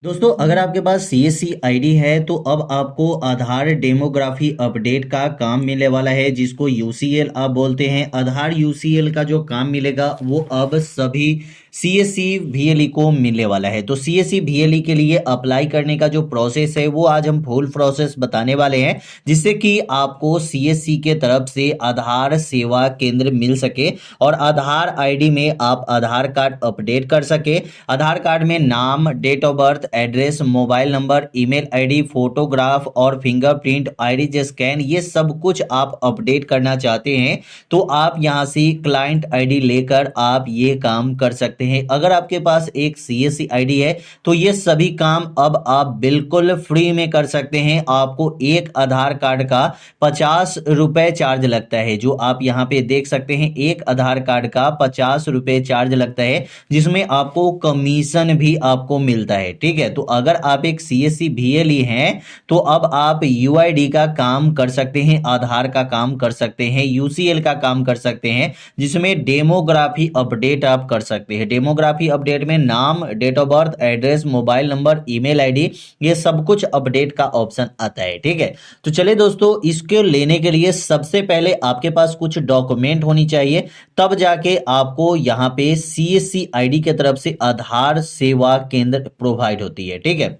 दोस्तों अगर आपके पास सीएससी आईडी है तो अब आपको आधार डेमोग्राफी अपडेट का काम मिलने वाला है, जिसको यूसीएल आप बोलते हैं। आधार यूसीएल का जो काम मिलेगा वो अब सभी सीएससी वीएलई को मिलने वाला है। तो सीएससी वीएलई के लिए अप्लाई करने का जो प्रोसेस है वो आज हम फुल प्रोसेस बताने वाले हैं, जिससे कि आपको सीएससी के तरफ से आधार सेवा केंद्र मिल सके और आधार आईडी में आप आधार कार्ड अपडेट कर सके। आधार कार्ड में नाम, date of birth, address, mobile number, email ID, photograph और फिंगरप्रिंट, आइरिस स्कैन, ये सब कुछ आप अपडेट करना चाहते हैं तो आप यहां से क्लाइंट आईडी लेकर आप ये काम कर सकते हैं। अगर आपके पास एक सीएससी आईडी है तो ये सभी काम अब आप बिल्कुल फ्री में कर सकते हैं। आपको एक आधार कार्ड का 50 रुपए चार्ज लगता है, जो आप यहां पे देख सकते हैं। एक आधार कार्ड का 50 रुपए चार्ज लगता है, जिसमें आपको कमीशन भी आपको मिलता है। ठीक है, तो अगर आप एक सीएससी वीएलई हैं तो अब आप यूआईडी का काम कर सकते हैं, आधार का काम कर सकते हैं, यूसीएल का काम कर सकते हैं, जिसमें डेमोग्राफी अपडेट आप कर सकते हैं। डेमोग्राफी अपडेट में नाम, date of birth, address, mobile number, email ID, ये सब कुछ अपडेट का ऑप्शन आता है। ठीक है, तो चलिए दोस्तों, इसके लेने के लिए सबसे पहले आपके पास कुछ डॉक्यूमेंट होनी चाहिए, तब जाके आपको यहाँ पे सीएससी आईडी की तरफ से आधार सेवा केंद्र प्रोवाइड होती है। ठीक है,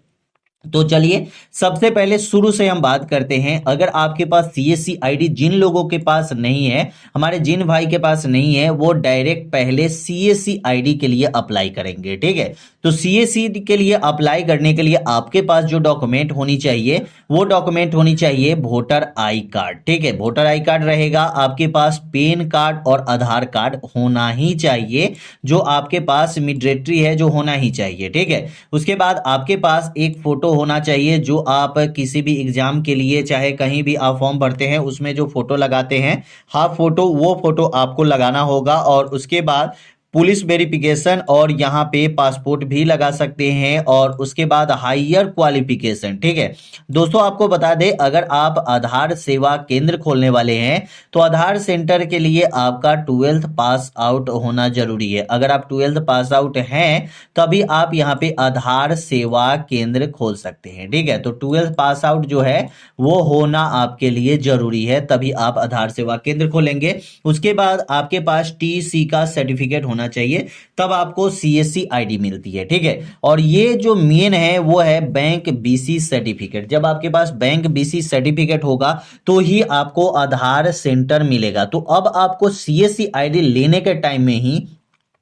तो चलिए सबसे पहले शुरू से हम बात करते हैं। अगर आपके पास सीएससी आईडी जिन लोगों के पास नहीं है, हमारे जिन भाई के पास नहीं है, वो डायरेक्ट पहले सीएससी आईडी के लिए अप्लाई करेंगे। ठीक है, तो सीएससी के लिए अप्लाई करने के लिए आपके पास जो डॉक्यूमेंट होनी चाहिए वो डॉक्यूमेंट होनी चाहिए वोटर आई कार्ड। ठीक है, वोटर आई कार्ड रहेगा आपके पास, पैन कार्ड और आधार कार्ड होना ही चाहिए, जो आपके पास मिलिट्री है जो होना ही चाहिए। ठीक है, उसके बाद आपके पास एक फोटो होना चाहिए, जो आप किसी भी एग्जाम के लिए चाहे कहीं भी आप फॉर्म भरते हैं उसमें जो फोटो लगाते हैं, हाफ फोटो, वो फोटो आपको लगाना होगा। और उसके बाद पुलिस वेरिफिकेशन और यहाँ पे पासपोर्ट भी लगा सकते हैं, और उसके बाद हायर क्वालिफिकेशन। ठीक है दोस्तों, आपको बता दें, अगर आप आधार सेवा केंद्र खोलने वाले हैं तो आधार सेंटर के लिए आपका 12th पास आउट होना जरूरी है। अगर आप 12th पास आउट हैं तभी आप यहाँ पे आधार सेवा केंद्र खोल सकते हैं। ठीक है, तो 12th पास आउट जो है वो होना आपके लिए जरूरी है, तभी आप आधार सेवा केंद्र खोलेंगे। उसके बाद आपके पास टीसी का सर्टिफिकेट होना चाहिए, तब आपको सीएससी आईडी मिलती है। ठीक है, और ये जो मेन है वो है बैंक बीसी सर्टिफिकेट। जब आपके पास बैंक बीसी सर्टिफिकेट होगा तो ही आपको आधार सेंटर मिलेगा। तो अब आपको सीएससी आईडी लेने के टाइम में ही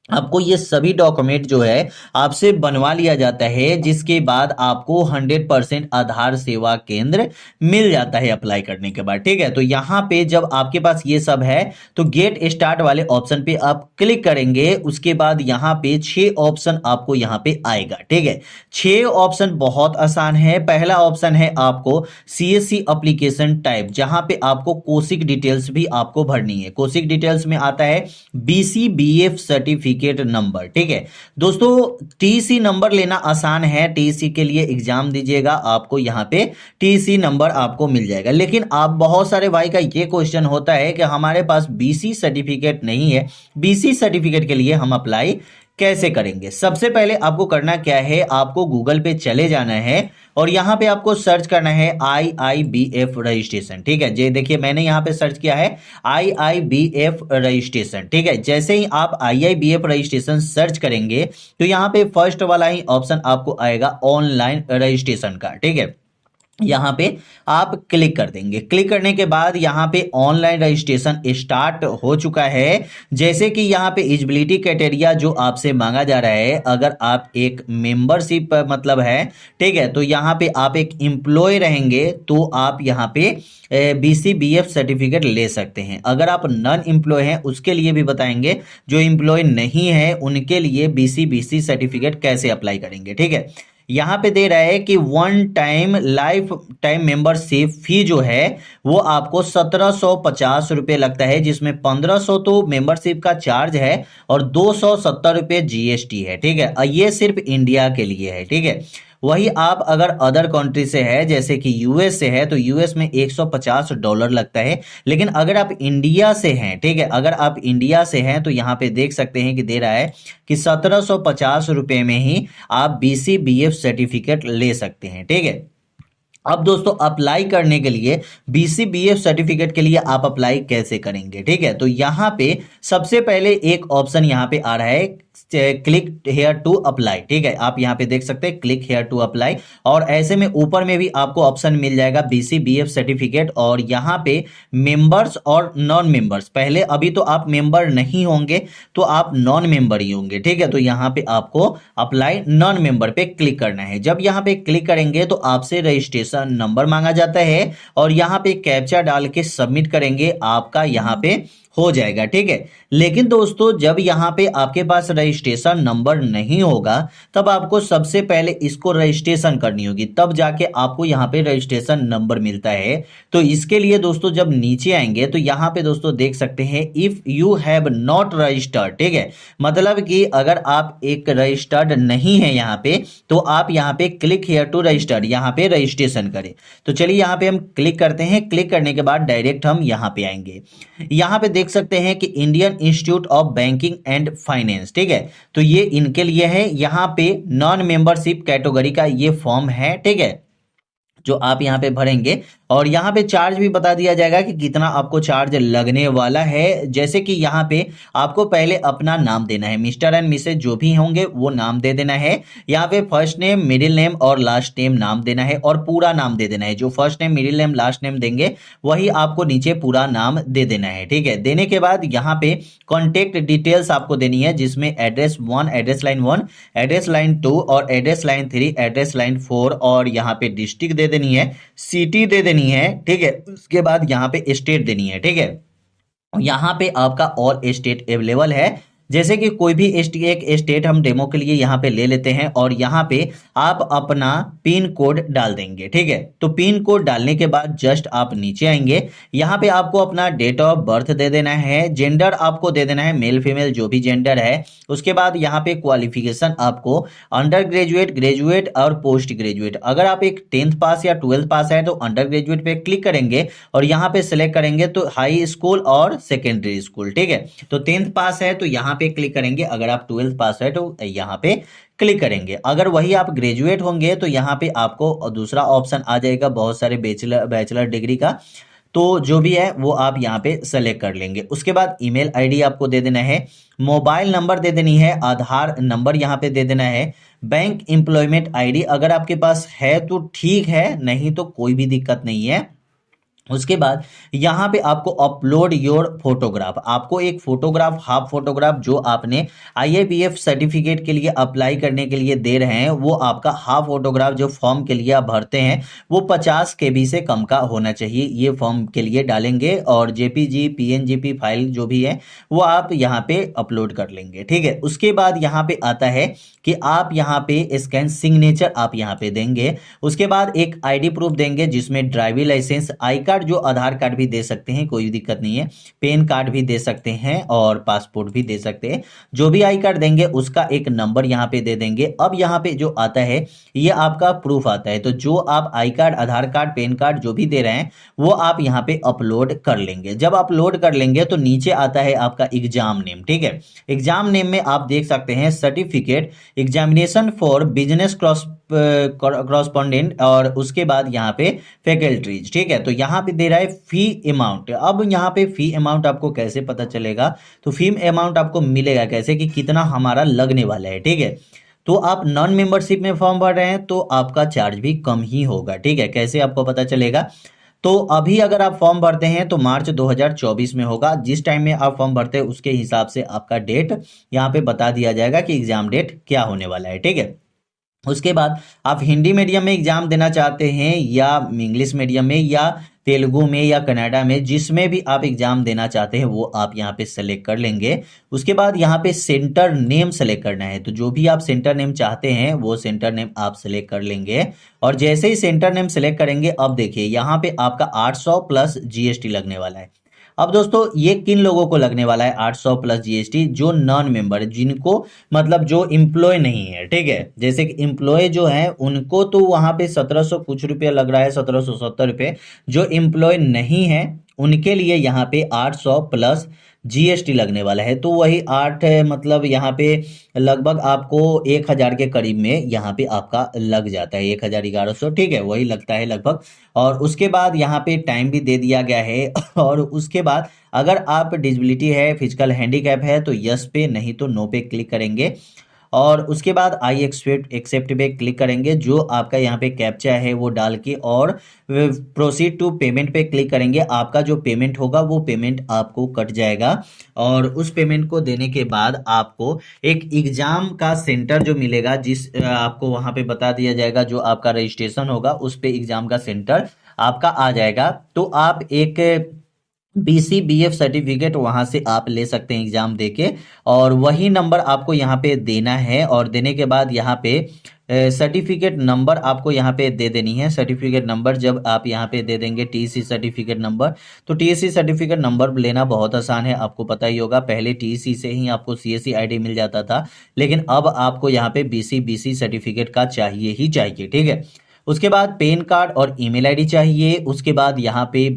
आपको ये सभी डॉक्यूमेंट जो है आपसे बनवा लिया जाता है, जिसके बाद आपको 100% आधार सेवा केंद्र मिल जाता है अप्लाई करने के बाद। ठीक है, तो यहाँ पे जब आपके पास ये सब है तो गेट स्टार्ट वाले ऑप्शन पे आप क्लिक करेंगे। उसके बाद यहाँ पे 6 ऑप्शन आपको यहाँ पे आएगा। ठीक है, 6 ऑप्शन बहुत आसान है। पहला ऑप्शन है आपको सीएससी एप्लीकेशन टाइप, जहां पे आपको कोसिक डिटेल्स भी आपको भरनी है। कोसिक डिटेल्स में आता है बीसीबीएफ सर्टिफिकेट नंबर। ठीक है दोस्तों, टीसी नंबर लेना आसान है, टीसी के लिए एग्जाम दीजिएगा, आपको यहां पे टीसी नंबर आपको मिल जाएगा। लेकिन आप बहुत सारे भाई का ये क्वेश्चन होता है कि हमारे पास बीसी सर्टिफिकेट नहीं है, बीसी सर्टिफिकेट के लिए हम अप्लाई कैसे करेंगे? सबसे पहले आपको करना क्या है, आपको गूगल पे चले जाना है और यहां पे आपको सर्च करना है आईआईबीएफ रजिस्ट्रेशन। ठीक है, ये देखिए मैंने यहां पे सर्च किया है आईआईबीएफ रजिस्ट्रेशन। ठीक है, जैसे ही आप आईआईबीएफ रजिस्ट्रेशन सर्च करेंगे तो यहां पे फर्स्ट वाला ही ऑप्शन आपको आएगा ऑनलाइन रजिस्ट्रेशन का। ठीक है, यहां पे आप क्लिक कर देंगे। क्लिक करने के बाद यहां पे ऑनलाइन रजिस्ट्रेशन स्टार्ट हो चुका है। जैसे कि यहां पे एलिजिबिलिटी क्राइटेरिया जो आपसे मांगा जा रहा है, अगर आप एक मेंबरशिप मतलब है, ठीक है, तो यहां पे आप एक एम्प्लॉय रहेंगे तो आप यहां पे बीसीबीएफ सर्टिफिकेट ले सकते हैं। अगर आप नॉन एम्प्लॉय हैं उसके लिए भी बताएंगे, जो एम्प्लॉय नहीं है उनके लिए बीसीबीसी सर्टिफिकेट कैसे अप्लाई करेंगे। ठीक है, यहां पे दे रहा है कि one time life time membership fee जो है वो आपको 1750 रुपए लगता है, जिसमें 1500 तो मेंबरशिप का चार्ज है और 270 रुपए जीएसटी है। ठीक है, ये सिर्फ इंडिया के लिए है। ठीक है, वही आप अगर अदर कंट्री से है जैसे कि यूएस से है तो यूएस में $150 लगता है। लेकिन अगर आप इंडिया से हैं, ठीक है, अगर आप इंडिया से हैं तो यहाँ पे देख सकते हैं कि दे रहा है कि ₹1750 में ही आप BCBF सर्टिफिकेट ले सकते हैं, ठीक है। अब दोस्तों अप्लाई करने के लिए BCBF सर्टिफिकेट के लिए आप अप्लाई कैसे करेंगे, ठीक है। तो यहाँ पे सबसे पहले एक ऑप्शन यहाँ पे आ रहा है क्लिक हेयर टू अप्लाई, ठीक है। आप यहाँ पे देख सकते हैं क्लिक हेयर टू अप्लाई, और ऐसे में ऊपर में भी आपको ऑप्शन मिल जाएगा BCBF सर्टिफिकेट, और यहाँ पे मेंबर्स और नॉन मेंबर्स, पहले अभी तो आप मेंबर नहीं होंगे तो आप नॉन मेंबर ही होंगे, ठीक है। तो यहाँ पे आपको अप्लाई नॉन मेंबर पे क्लिक करना है। जब यहाँ पे क्लिक करेंगे तो आपसे रजिस्ट्रेशन नंबर मांगा जाता है और यहाँ पे कैप्चा डाल के सबमिट करेंगे, आपका यहाँ पे हो जाएगा, ठीक है। लेकिन दोस्तों जब यहाँ पे आपके पास रजिस्ट्रेशन नंबर नहीं होगा तब आपको सबसे पहले इसको रजिस्ट्रेशन करनी होगी, तब जाके आपको यहाँ पे रजिस्ट्रेशन नंबर मिलता है। तो इसके लिए दोस्तों जब नीचे आएंगे तो यहाँ पे दोस्तों देख सकते हैं if you have not registered, ठीक है, मतलब कि अगर आप एक रजिस्टर्ड नहीं है यहाँ पे तो आप यहाँ पे क्लिक हियर टू रजिस्टर्ड, यहाँ पे रजिस्ट्रेशन करें। तो चलिए यहाँ पे हम क्लिक करते हैं। क्लिक करने के बाद डायरेक्ट हम यहाँ पे आएंगे। यहाँ पे देख सकते हैं कि Indian institute of banking and finance, ठीक है, तो ये इनके लिए है। यहाँ पे नॉन मेंबरशिप कैटेगरी का ये फॉर्म है, ठीक है, जो आप यहाँ पे भरेंगे, और यहाँ पे चार्ज भी बता दिया जाएगा कि कितना आपको चार्ज लगने वाला है। जैसे कि यहाँ पे आपको पहले अपना नाम देना है, मिस्टर एंड मिसेज जो भी होंगे वो नाम दे देना है। यहाँ पे फर्स्ट नेम, मिडिल नेम और लास्ट नेम नाम देना है, और पूरा नाम दे देना है। जो first name, middle name, last name देंगे वही आपको नीचे पूरा नाम दे देना है, ठीक है। देने के बाद यहाँ पे कॉन्टेक्ट डिटेल्स आपको देनी है, जिसमें address 1, address line 1, address line 2 और एड्रेस लाइन 3, एड्रेस लाइन 4, और यहाँ पे डिस्ट्रिक्ट दे देनी है, सिटी दे देनी है, ठीक है। उसके बाद यहाँ पे स्टेट देनी है, ठीक है। यहाँ पे आपका ऑल स्टेट अवेलेबल है। जैसे कि कोई भी एक स्टेट हम डेमो के लिए यहाँ पे ले लेते हैं, और यहाँ पे आप अपना पिन कोड डाल देंगे, ठीक है। तो पिन कोड डालने के बाद जस्ट आप नीचे आएंगे। यहाँ पे आपको अपना डेट ऑफ बर्थ दे देना है, जेंडर आपको दे देना है मेल फीमेल जो भी जेंडर है। उसके बाद यहाँ पे क्वालिफिकेशन आपको अंडर ग्रेजुएट, ग्रेजुएट और पोस्ट ग्रेजुएट। अगर आप एक 10th पास या 12th पास है तो अंडर ग्रेजुएट पे क्लिक करेंगे और यहाँ पे सिलेक्ट करेंगे तो हाई स्कूल और सेकेंडरी स्कूल, ठीक है। तो 10th पास है तो यहाँ पे क्लिक करेंगे, अगर आप 12th पास है तो यहाँ पे क्लिक करेंगे। अगर वही आप ग्रेजुएट होंगे तो यहाँ पे आपको दूसरा ऑप्शन आ जाएगा बहुत सारे बैचलर डिग्री का, तो जो भी है वो आप यहाँ पे सेलेक्ट कर लेंगे। उसके बाद ईमेल आईडी आपको दे देना है, मोबाइल नंबर दे देनी है, आधार नंबर यहाँ पे दे देना है, बैंक एम्प्लॉयमेंट आईडी अगर आपके पास है तो ठीक है, नहीं तो कोई भी दिक्कत नहीं है। उसके बाद यहाँ पे आपको अपलोड योर फोटोग्राफ, आपको एक फोटोग्राफ, हाफ फोटोग्राफ जो आपने IABF सर्टिफिकेट के लिए अप्लाई करने के लिए दे रहे हैं, वो आपका हाफ फोटोग्राफ जो फॉर्म के लिए आप भरते हैं वो 50 KB से कम का होना चाहिए, ये फॉर्म के लिए डालेंगे। और JPG PNGP फाइल जो भी है वो आप यहाँ पे अपलोड कर लेंगे, ठीक है। उसके बाद यहाँ पे आता है कि आप यहाँ पे स्कैन सिग्नेचर आप यहाँ पे देंगे। उसके बाद एक ID प्रूफ देंगे जिसमें ड्राइविंग लाइसेंस, आई कार्ड, जो आधार कार्ड भी दे सकते हैं, कोई दिक्कत नहीं है, पैन कार्ड भी दे सकते हैं और पासपोर्ट भी दे सकते हैं। जो भी आई कार्ड देंगे उसका एक नंबर यहाँ पे दे देंगे। अब यहाँ पे जो आता है ये आपका प्रूफ आता है, तो जो आप I card, Aadhaar card, pan card जो भी दे रहे हैं वो आप यहाँ पे अपलोड कर लेंगे। जब अपलोड कर लेंगे तो नीचे आता है आपका एग्जाम नेम, ठीक है। एग्जाम नेम में आप देख सकते हैं सर्टिफिकेट एग्जामिनेशन फॉर बिजनेस क्रॉसपॉन्डेंट, और उसके बाद यहाँ पे फैकल्टीज, ठीक है। तो यहाँ पे दे रहा है फी अमाउंट। अब यहाँ पे फी अमाउंट आपको कैसे पता चलेगा, तो फी अमाउंट आपको मिलेगा कैसे कि कितना हमारा लगने वाला है, ठीक है। तो आप नॉन मेंबरशिप में फॉर्म भर रहे हैं तो आपका चार्ज भी कम ही होगा, ठीक है। कैसे आपको पता चलेगा, तो अभी अगर आप फॉर्म भरते हैं तो मार्च 2024 में होगा। जिस टाइम में आप फॉर्म भरते हैं उसके हिसाब से आपका डेट यहाँ पे बता दिया जाएगा कि एग्जाम डेट क्या होने वाला है, ठीक है। उसके बाद आप हिंदी मीडियम में एग्जाम देना चाहते हैं या इंग्लिश मीडियम में या तेलुगु में या कनाडा में, जिसमें भी आप एग्जाम देना चाहते हैं वो आप यहाँ पे सेलेक्ट कर लेंगे। उसके बाद यहाँ पे सेंटर नेम सेलेक्ट करना है, तो जो भी आप सेंटर नेम चाहते हैं वो सेंटर नेम आप सेलेक्ट कर लेंगे। और जैसे ही सेंटर नेम सेलेक्ट करेंगे अब देखिए यहाँ पे आपका 800 प्लस GST लगने वाला है। अब दोस्तों ये किन लोगों को लगने वाला है 800 प्लस जीएसटी? जो नॉन मेंबर, जिनको मतलब जो इम्प्लॉय नहीं है, ठीक है। जैसे कि इम्प्लॉय जो है उनको तो वहां पे 1700 कुछ रुपया लग रहा है, 1770 रुपये। जो इम्प्लॉय नहीं है उनके लिए यहाँ पे 800 प्लस जीएसटी लगने वाला है। तो वही आठ मतलब यहाँ पे लगभग आपको 1000 के करीब में यहाँ पे आपका लग जाता है, 1100, ठीक है, वही लगता है लगभग। और उसके बाद यहाँ पे टाइम भी दे दिया गया है और उसके बाद अगर आप डिसेबिलिटी है, फिजिकल हैंडीकैप है तो यस पे, नहीं तो नो पे क्लिक करेंगे। और उसके बाद आई एक्सेप्ट पे क्लिक करेंगे। जो आपका यहाँ पे कैप्चा है वो डाल के और प्रोसीड टू पेमेंट पे क्लिक करेंगे। आपका जो पेमेंट होगा वो पेमेंट आपको कट जाएगा। और उस पेमेंट को देने के बाद आपको एक एग्जाम का सेंटर जो मिलेगा, जिस आपको वहां पे बता दिया जाएगा, जो आपका रजिस्ट्रेशन होगा उस पे एग्जाम का सेंटर आपका आ जाएगा। तो आप एक BCBF सर्टिफिकेट वहां से आप ले सकते हैं एग्जाम देके। और वही नंबर आपको यहाँ पे देना है। और देने के बाद यहाँ पे सर्टिफिकेट नंबर आपको यहाँ पे दे देनी है। सर्टिफिकेट नंबर जब आप यहाँ पे दे देंगे TEC सर्टिफिकेट नंबर, तो TEC सर्टिफिकेट नंबर लेना बहुत आसान है, आपको पता ही होगा। पहले TEC से ही आपको CSC ID मिल जाता था, लेकिन अब आपको यहाँ पे BC सर्टिफिकेट का चाहिए ही चाहिए, ठीक है। उसके बाद पैन कार्ड और ईमेल आईडी चाहिए। उसके बाद यहाँ पे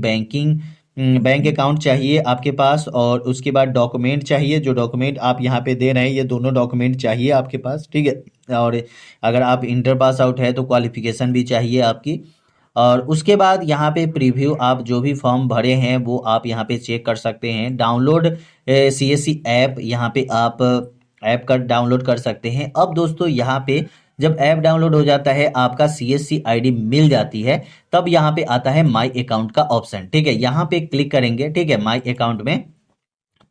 बैंक अकाउंट चाहिए आपके पास। और उसके बाद डॉक्यूमेंट चाहिए। जो डॉक्यूमेंट आप यहाँ पे दे रहे हैं ये दोनों डॉक्यूमेंट चाहिए आपके पास, ठीक है। और अगर आप इंटर पास आउट है तो क्वालिफिकेशन भी चाहिए आपकी। और उसके बाद यहाँ पे प्रीव्यू, आप जो भी फॉर्म भरे हैं वो आप यहाँ पे चेक कर सकते हैं। डाउनलोड CSC ऐप, यहाँ पे आप ऐप का डाउनलोड कर सकते हैं। अब दोस्तों यहाँ पे जब ऐप डाउनलोड हो जाता है, आपका CSC ID मिल जाती है, तब यहाँ पे आता है माई अकाउंट का ऑप्शन, ठीक है। यहाँ पे क्लिक करेंगे, ठीक है, माई अकाउंट में।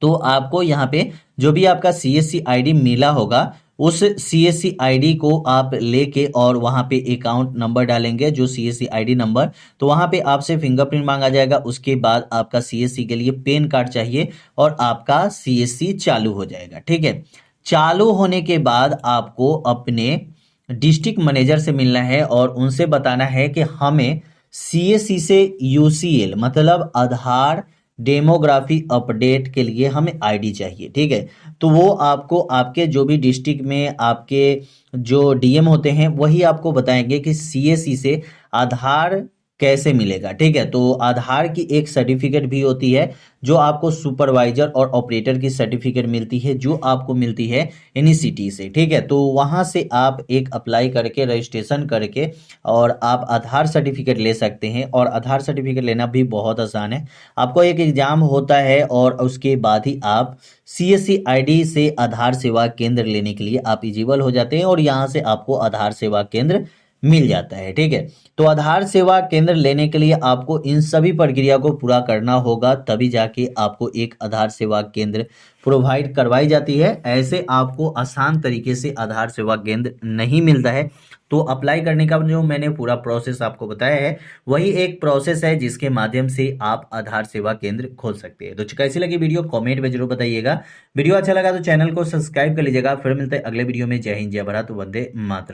तो आपको यहाँ पे जो भी आपका CSC ID मिला होगा उस CSC ID को आप लेके और वहां पे अकाउंट नंबर डालेंगे, जो CSC ID नंबर। तो वहां पे आपसे फिंगरप्रिंट मांगा जाएगा। उसके बाद आपका CSC के लिए पैन कार्ड चाहिए और आपका CSC चालू हो जाएगा, ठीक है। चालू होने के बाद आपको अपने डिस्ट्रिक्ट मैनेजर से मिलना है और उनसे बताना है कि हमें CSC से UCL मतलब आधार डेमोग्राफी अपडेट के लिए हमें ID चाहिए, ठीक है। तो वो आपको आपके जो भी डिस्ट्रिक्ट में आपके जो DM होते हैं वही आपको बताएंगे कि CSC से आधार कैसे मिलेगा, ठीक है। तो आधार की एक सर्टिफिकेट भी होती है जो आपको सुपरवाइजर और ऑपरेटर की सर्टिफिकेट मिलती है, जो आपको मिलती है NECT से, ठीक है। तो वहां से आप एक अप्लाई करके रजिस्ट्रेशन करके और आप आधार सर्टिफिकेट ले सकते हैं। और आधार सर्टिफिकेट लेना भी बहुत आसान है। आपको एक एग्जाम होता है और उसके बाद ही आप CSC ID से आधार सेवा केंद्र लेने के लिए आप एलिजिबल हो जाते हैं और यहाँ से आपको आधार सेवा केंद्र मिल जाता है, ठीक है। तो आधार सेवा केंद्र लेने के लिए आपको इन सभी प्रक्रिया को पूरा करना होगा, तभी जाके आपको एक आधार सेवा केंद्र प्रोवाइड करवाई जाती है। ऐसे आपको आसान तरीके से आधार सेवा केंद्र नहीं मिलता है। तो अप्लाई करने का जो मैंने पूरा प्रोसेस आपको बताया है वही एक प्रोसेस है जिसके माध्यम से आप आधार सेवा केंद्र खोल सकते हैं। तो कैसी लगी वीडियो कमेंट में जरूर बताइएगा। वीडियो अच्छा लगा तो चैनल को सब्सक्राइब कर लीजिएगा। फिर मिलते हैं अगले वीडियो में। जय हिंद, जय भारत, वंदे मातरम।